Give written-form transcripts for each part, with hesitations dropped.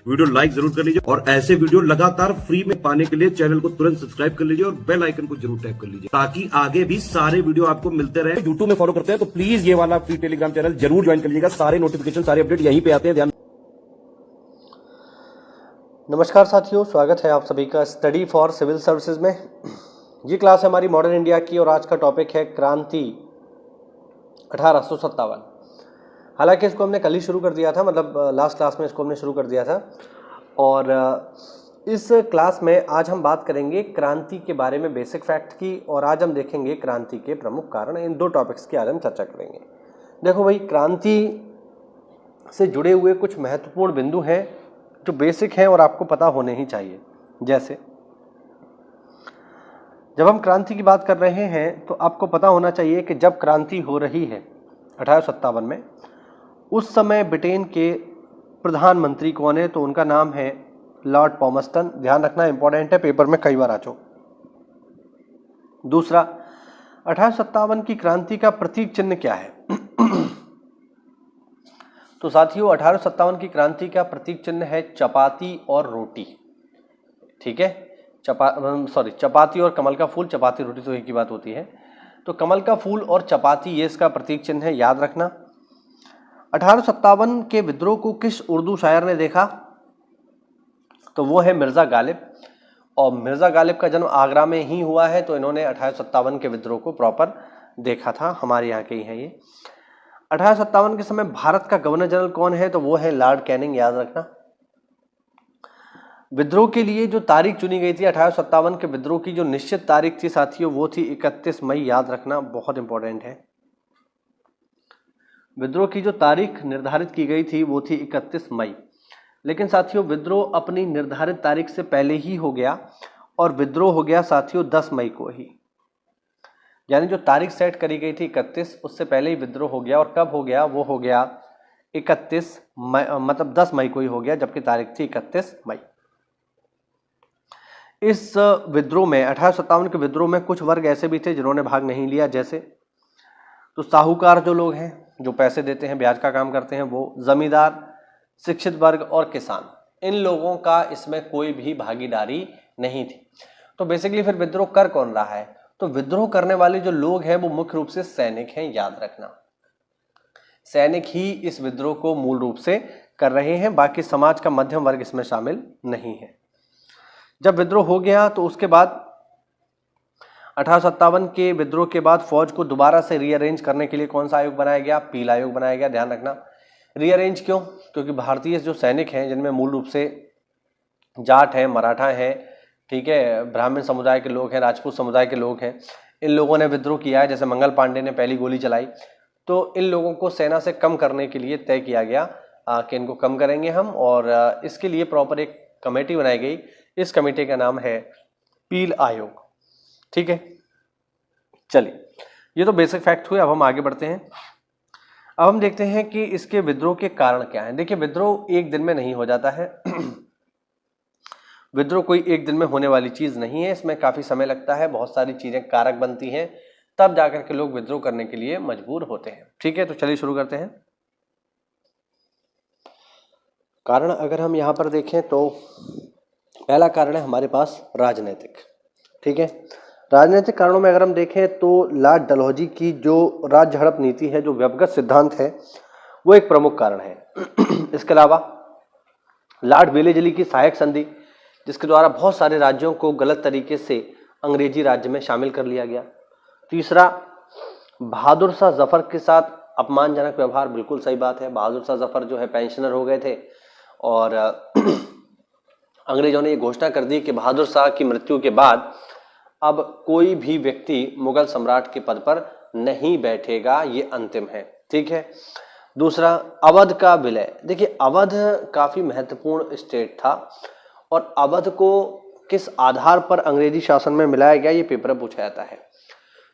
Video like जरूर कर लीजिए और ऐसे वीडियो लगातार फ्री में पाने के लिए चैनल को तुरंत सब्सक्राइब कर लीजिए और बेल आइकन को जरूर टैप कर लीजिए ताकि आगे भी सारे वीडियो आपको मिलते रहे। यूट्यूब में फॉलो करते हैं तो प्लीज ये वाला फ्री टेलीग्राम चैनल जरूर ज्वाइन कर लीजिएगा। सारे नोटिफिकेशन सारे अपडेट यहीं पे आते हैं। ध्यान। नमस्कार साथियों, स्वागत है आप सभी का स्टडी फॉर सिविल सर्विसेज में। ये क्लास है हमारी मॉडर्न इंडिया की और आज का टॉपिक है क्रांति 1857। हालांकि इसको हमने कल ही शुरू कर दिया था, मतलब लास्ट क्लास में इसको हमने शुरू कर दिया था। और इस क्लास में आज हम बात करेंगे क्रांति के बारे में, बेसिक फैक्ट की, और आज हम देखेंगे क्रांति के प्रमुख कारण। इन दो टॉपिक्स की आज हम चर्चा करेंगे। देखो भाई, क्रांति से जुड़े हुए कुछ महत्वपूर्ण बिंदु हैं जो बेसिक हैं और आपको पता होने ही चाहिए। जैसे जब हम क्रांति की बात कर रहे हैं तो आपको पता होना चाहिए कि जब क्रांति हो रही है 1857 में, उस समय ब्रिटेन के प्रधानमंत्री कौन है? तो उनका नाम है लॉर्ड पॉमस्टन। ध्यान रखना, इंपॉर्टेंट है, पेपर में कई बार आ चुका। दूसरा, 1857 की क्रांति का प्रतीक चिन्ह क्या है? तो साथियों, 1857 की क्रांति का प्रतीक चिन्ह है चपाती और रोटी। ठीक है, चपाती और कमल का फूल। चपाती रोटी तो एक ही बात होती है। तो कमल का फूल और चपाती ये इसका प्रतीक चिन्ह है, याद रखना। 1857 के विद्रोह को किस उर्दू शायर ने देखा? तो वो है मिर्जा गालिब। और मिर्जा गालिब का जन्म आगरा में ही हुआ है, तो इन्होंने 1857 के विद्रोह को प्रॉपर देखा था। हमारे यहाँ के ही है ये। 1857 के समय भारत का गवर्नर जनरल कौन है? तो वो है लॉर्ड कैनिंग, याद रखना। विद्रोह के लिए जो तारीख चुनी गई थी 1857 के विद्रोह की जो निश्चित तारीख थी साथियों, वो थी 31 मई, याद रखना, बहुत इंपॉर्टेंट है। विद्रोह की जो तारीख निर्धारित की गई थी वो थी 31 मई। लेकिन साथियों, विद्रोह अपनी निर्धारित तारीख से पहले ही हो गया और विद्रोह हो गया साथियों 10 मई को ही। यानी जो तारीख सेट करी गई थी 31, उससे पहले ही विद्रोह हो गया। और कब हो गया? वो हो गया 31 मई, मतलब 10 मई को ही हो गया, जबकि तारीख थी 31 मई। इस विद्रोह में, 1857 के विद्रोह में, कुछ वर्ग ऐसे भी थे जिन्होंने भाग नहीं लिया। जैसे तो साहूकार जो लोग हैं, जो पैसे देते हैं, ब्याज का काम करते हैं, वो, जमींदार, शिक्षित वर्ग और किसान, इन लोगों का इसमें कोई भी भागीदारी नहीं थी। तो बेसिकली फिर विद्रोह कर कौन रहा है? तो विद्रोह करने वाले जो लोग हैं वो मुख्य रूप से सैनिक हैं, याद रखना। सैनिक ही इस विद्रोह को मूल रूप से कर रहे हैं, बाकी समाज का मध्यम वर्ग इसमें शामिल नहीं है। जब विद्रोह हो गया तो उसके बाद 1857 के विद्रोह के बाद फौज को दोबारा से रीअरेंज करने के लिए कौन सा आयोग बनाया गया? पील आयोग बनाया गया। ध्यान रखना। रीअरेंज क्यों? क्योंकि भारतीय जो सैनिक हैं, जिनमें मूल रूप से जाट हैं, मराठा हैं, ठीक है, ब्राह्मण समुदाय के लोग हैं, राजपूत समुदाय के लोग हैं, इन लोगों ने विद्रोह किया है। जैसे मंगल पांडे ने पहली गोली चलाई, तो इन लोगों को सेना से कम करने के लिए तय किया गया कि इनको कम करेंगे हम, और इसके लिए प्रॉपर एक कमेटी बनाई गई। इस कमेटी का नाम है पील आयोग। ठीक है, चलिए, ये तो बेसिक फैक्ट हुए। अब हम आगे बढ़ते हैं। अब हम देखते हैं कि इसके विद्रोह के कारण क्या हैं। देखिए, विद्रोह एक दिन में नहीं हो जाता है। विद्रोह कोई एक दिन में होने वाली चीज नहीं है, इसमें काफी समय लगता है, बहुत सारी चीजें कारक बनती हैं, तब जाकर के लोग विद्रोह करने के लिए मजबूर होते हैं। ठीक है, तो चलिए शुरू करते हैं। कारण अगर हम यहाँ पर देखें तो पहला कारण है हमारे पास राजनीतिक। ठीक है, राजनीतिक कारणों में अगर हम देखें तो लॉर्ड डलहौजी की जो राज्य हड़प नीति है, जो व्यवगत सिद्धांत है, वो एक प्रमुख कारण है। इसके अलावा लॉर्ड वेलेजली की सहायक संधि, जिसके द्वारा बहुत सारे राज्यों को गलत तरीके से अंग्रेजी राज्य में शामिल कर लिया गया। तीसरा, बहादुर शाह जफर के साथ अपमानजनक व्यवहार। बिल्कुल सही बात है, बहादुर शाह जफर जो है पेंशनर हो गए थे और अंग्रेजों ने ये घोषणा कर दी कि बहादुर शाह की मृत्यु के बाद अब कोई भी व्यक्ति मुगल सम्राट के पद पर नहीं बैठेगा, ये अंतिम है। ठीक है। दूसरा, अवध का विलय। देखिए, अवध काफी महत्वपूर्ण स्टेट था और अवध को किस आधार पर अंग्रेजी शासन में मिलाया गया, ये पेपर में पूछा जाता है।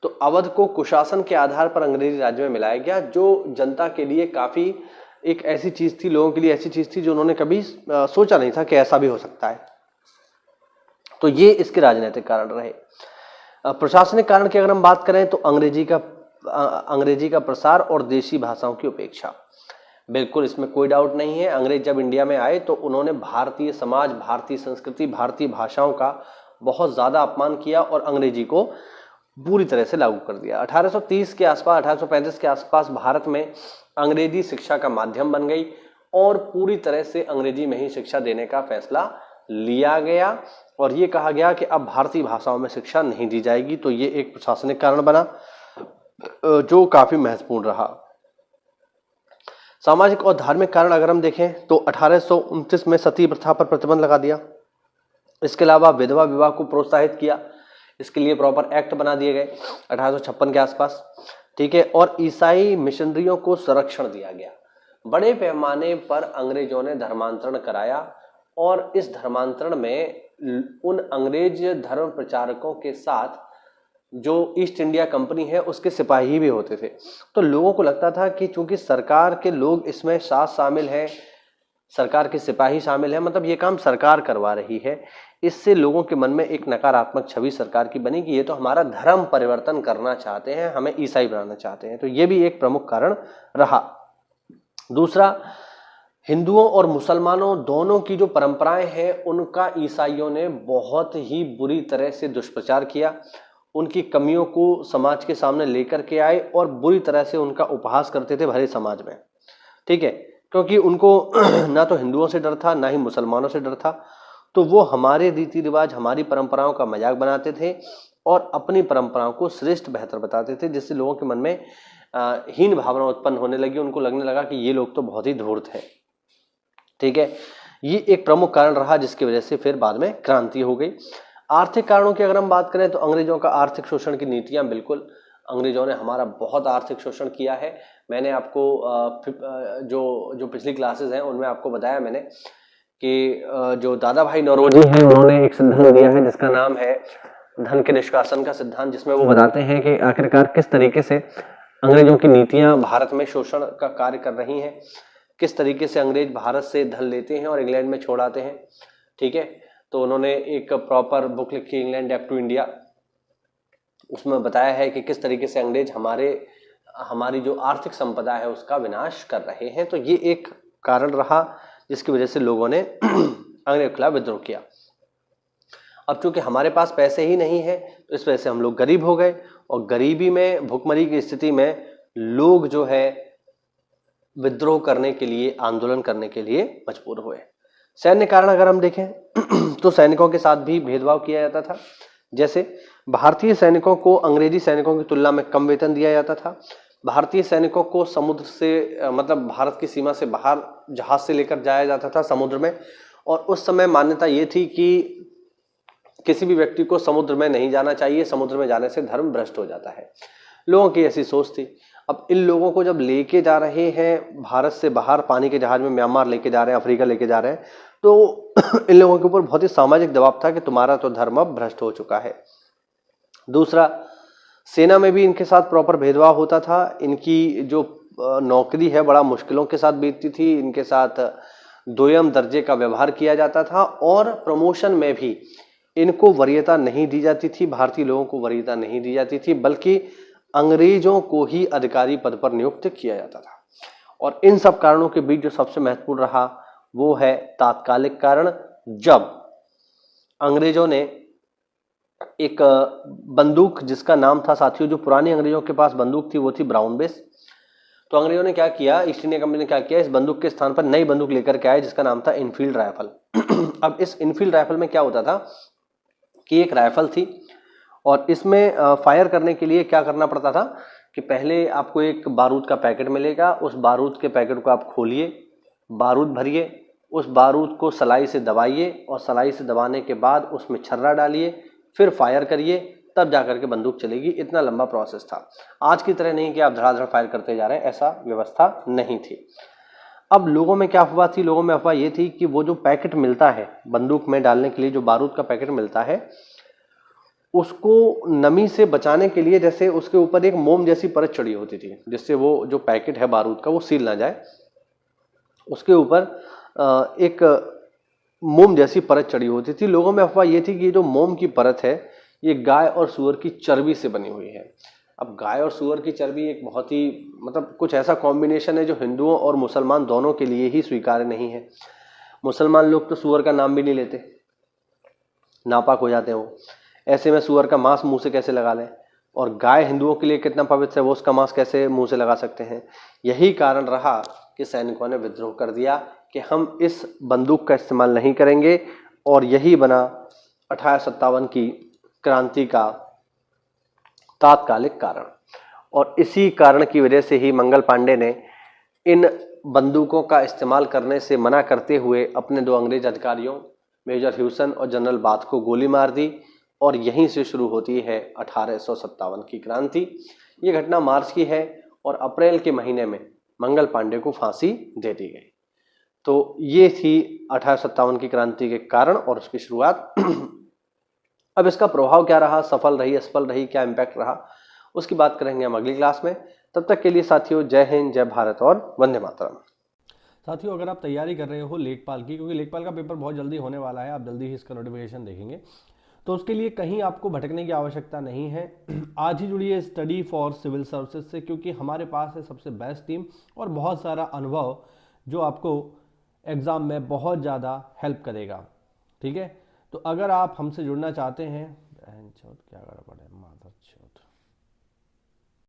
तो अवध को कुशासन के आधार पर अंग्रेजी राज्य में मिलाया गया, जो जनता के लिए काफी एक ऐसी चीज थी, लोगों के लिए ऐसी चीज थी जो उन्होंने कभी सोचा नहीं था कि ऐसा भी हो सकता है। तो ये इसके राजनीतिक कारण रहे। प्रशासनिक कारण की अगर हम बात करें तो अंग्रेजी का प्रसार और देशी भाषाओं की उपेक्षा। बिल्कुल, इसमें कोई डाउट नहीं है। अंग्रेज जब इंडिया में आए तो उन्होंने भारतीय समाज, भारतीय संस्कृति, भारतीय भाषाओं का बहुत ज़्यादा अपमान किया और अंग्रेजी को पूरी तरह से लागू कर दिया। 1830 के आसपास, 1835 के आसपास भारत में अंग्रेजी शिक्षा का माध्यम बन गई और पूरी तरह से अंग्रेजी में ही शिक्षा देने का फैसला लिया गया और ये कहा गया कि अब भारतीय भाषाओं में शिक्षा नहीं दी जाएगी। तो ये एक प्रशासनिक कारण बना जो काफी महत्वपूर्ण रहा। सामाजिक और धार्मिक कारण अगर हम देखें तो 1829 में सती प्रथा पर प्रतिबंध लगा दिया। इसके अलावा विधवा विवाह को प्रोत्साहित किया, इसके लिए प्रॉपर एक्ट बना दिए गए 1856 के आसपास, ठीक है। और ईसाई मिशनरियों को संरक्षण दिया गया। बड़े पैमाने पर अंग्रेजों ने धर्मांतरण कराया और इस धर्मांतरण में उन अंग्रेज धर्म प्रचारकों के साथ जो ईस्ट इंडिया कंपनी है उसके सिपाही भी होते थे। तो लोगों को लगता था कि चूंकि सरकार के लोग इसमें साथ शामिल हैं, सरकार के सिपाही शामिल हैं, मतलब ये काम सरकार करवा रही है, इससे लोगों के मन में एक नकारात्मक छवि सरकार की बनी कि ये तो हमारा धर्म परिवर्तन करना चाहते हैं, हमें ईसाई बनाना चाहते हैं। तो ये भी एक प्रमुख कारण रहा। दूसरा, हिंदुओं और मुसलमानों दोनों की जो परंपराएं हैं उनका ईसाइयों ने बहुत ही बुरी तरह से दुष्प्रचार किया, उनकी कमियों को समाज के सामने लेकर के आए और बुरी तरह से उनका उपहास करते थे भरे समाज में, ठीक है। क्योंकि उनको ना तो हिंदुओं से डर था ना ही मुसलमानों से डर था, तो वो हमारे रीति रिवाज, हमारी परंपराओं का मजाक बनाते थे और अपनी परंपराओं को श्रेष्ठ बेहतर बताते थे, जिससे लोगों के मन में हीन भावना उत्पन्न होने लगी। उनको लगने लगा कि ये लोग तो बहुत ही धूर्त है, ठीक है। ये एक प्रमुख कारण रहा जिसकी वजह से फिर बाद में क्रांति हो गई। आर्थिक कारणों की अगर हम बात करें तो अंग्रेजों का आर्थिक शोषण की नीतियां, बिल्कुल अंग्रेजों ने हमारा बहुत आर्थिक शोषण किया है। मैंने आपको जो पिछली क्लासेस हैं उनमें आपको बताया मैंने कि जो दादा भाई नौरोजी हैं उन्होंने एक सिद्धांत दिया है जिसका नाम है धन के निष्कासन का सिद्धांत, जिसमें वो बताते हैं कि आखिरकार किस तरीके से अंग्रेजों की नीतियां भारत में शोषण का कार्य कर रही हैं, किस तरीके से अंग्रेज भारत से धन लेते हैं और इंग्लैंड में छोड़ आते हैं, ठीक है। तो उन्होंने एक प्रॉपर बुक लिखी, इंग्लैंड बैक टू इंडिया, उसमें बताया है कि किस तरीके से अंग्रेज हमारी जो आर्थिक संपदा है उसका विनाश कर रहे हैं। तो ये एक कारण रहा जिसकी वजह से लोगों ने अंग्रेज के खिलाफ विद्रोह किया। अब चूंकि हमारे पास पैसे ही नहीं है तो इस वजह से हम लोग गरीब हो गए और गरीबी में, भुखमरी की स्थिति में लोग जो है विद्रोह करने के लिए, आंदोलन करने के लिए मजबूर हुए। सैन्य कारण अगर हम देखें तो सैनिकों के साथ भी भेदभाव किया जाता था। जैसे भारतीय सैनिकों को अंग्रेजी सैनिकों की तुलना में कम वेतन दिया जाता था। भारतीय सैनिकों को समुद्र से, मतलब भारत की सीमा से बाहर जहाज से लेकर जाया जाता था समुद्र में, और उस समय मान्यता ये थी कि किसी भी व्यक्ति को समुद्र में नहीं जाना चाहिए, समुद्र में जाने से धर्म भ्रष्ट हो जाता है। लोगों की ऐसी सोच थी। अब इन लोगों को जब लेके जा रहे हैं भारत से बाहर पानी के जहाज में, म्यांमार लेके जा रहे हैं, अफ्रीका लेके जा रहे हैं, तो इन लोगों के ऊपर बहुत ही सामाजिक दबाव था कि तुम्हारा तो धर्म अब भ्रष्ट हो चुका है। दूसरा, सेना में भी इनके साथ प्रॉपर भेदभाव होता था। इनकी जो नौकरी है बड़ा मुश्किलों के साथ बीतती थी, इनके साथ दोयम दर्जे का व्यवहार किया जाता था और प्रमोशन में भी इनको वरीयता नहीं दी जाती थी, भारतीय लोगों को वरीयता नहीं दी जाती थी, बल्कि अंग्रेजों को ही अधिकारी पद पर नियुक्त किया जाता था। और इन सब कारणों के बीच जो सबसे महत्वपूर्ण रहा वो है तात्कालिक कारण। जब अंग्रेजों ने एक बंदूक, जिसका नाम था साथियों, जो पुरानी अंग्रेजों के पास बंदूक थी वो थी ब्राउन बेस, तो अंग्रेजों ने क्या किया, ईस्ट इंडिया कंपनी ने क्या किया, इस बंदूक के स्थान पर नई बंदूक लेकर के आए जिसका नाम था इनफील्ड राइफल। अब इस इनफील्ड राइफल में क्या होता था कि एक राइफल थी और इसमें फायर करने के लिए क्या करना पड़ता था कि पहले आपको एक बारूद का पैकेट मिलेगा, उस बारूद के पैकेट को आप खोलिए, बारूद भरिए, उस बारूद को सलाई से दबाइए और सलाई से दबाने के बाद उसमें छर्रा डालिए, फिर फायर करिए, तब जाकर के बंदूक चलेगी। इतना लंबा प्रोसेस था। आज की तरह नहीं कि आप धड़ाधड़ फायर करते जा रहे हैं, ऐसा व्यवस्था नहीं थी। अब लोगों में क्या अफवाह थी, लोगों में अफवाह ये थी कि वो जो पैकेट मिलता है बंदूक में डालने के लिए, जो बारूद का पैकेट मिलता है, उसको नमी से बचाने के लिए जैसे उसके ऊपर एक मोम जैसी परत चढ़ी होती थी, जिससे वो जो पैकेट है बारूद का वो सील ना जाए। उसके ऊपर एक मोम जैसी परत चढ़ी होती थी। लोगों में अफवाह ये थी कि ये जो मोम की परत है ये गाय और सूअर की चर्बी से बनी हुई है। अब गाय और सूअर की चर्बी एक बहुत ही मतलब कुछ ऐसा कॉम्बिनेशन है जो हिंदुओं और मुसलमान दोनों के लिए ही स्वीकार्य नहीं है। मुसलमान लोग तो सूअर का नाम भी नहीं लेते, नापाक हो जाते हैं वो। ऐसे में सूअर का मांस मुंह से कैसे लगा लें, और गाय हिंदुओं के लिए कितना पवित्र है, वो उसका मांस कैसे मुंह से लगा सकते हैं। यही कारण रहा कि सैनिकों ने विद्रोह कर दिया कि हम इस बंदूक का इस्तेमाल नहीं करेंगे, और यही बना 1857 की क्रांति का तात्कालिक कारण। और इसी कारण की वजह से ही मंगल पांडे ने इन बंदूकों का इस्तेमाल करने से मना करते हुए अपने 2 अंग्रेज अधिकारियों मेजर ह्यूसन और जनरल बाथ को गोली मार दी, और यहीं से शुरू होती है 1857 की क्रांति। ये घटना मार्च की है और अप्रैल के महीने में मंगल पांडे को फांसी दे दी गई। तो ये थी 1857 की क्रांति के कारण और उसकी शुरुआत। अब इसका प्रभाव क्या रहा, सफल रही, असफल रही, क्या इम्पैक्ट रहा, उसकी बात करेंगे हम अगली क्लास में। तब तक के लिए साथियों, जय हिंद, जय भारत और वंदे मातरम। साथियों, अगर आप तैयारी कर रहे हो लेखपाल की, क्योंकि लेखपाल का पेपर बहुत जल्दी होने वाला है, आप जल्दी ही इसका नोटिफिकेशन देखेंगे, तो उसके लिए कहीं आपको भटकने की आवश्यकता नहीं है। आज ही जुड़िए स्टडी फॉर सिविल सर्विसेज से, क्योंकि हमारे पास है सबसे बेस्ट टीम और बहुत सारा अनुभव जो आपको एग्ज़ाम में बहुत ज़्यादा हेल्प करेगा। ठीक है, तो अगर आप हमसे जुड़ना चाहते हैं, क्या गड़बड़ है, माधव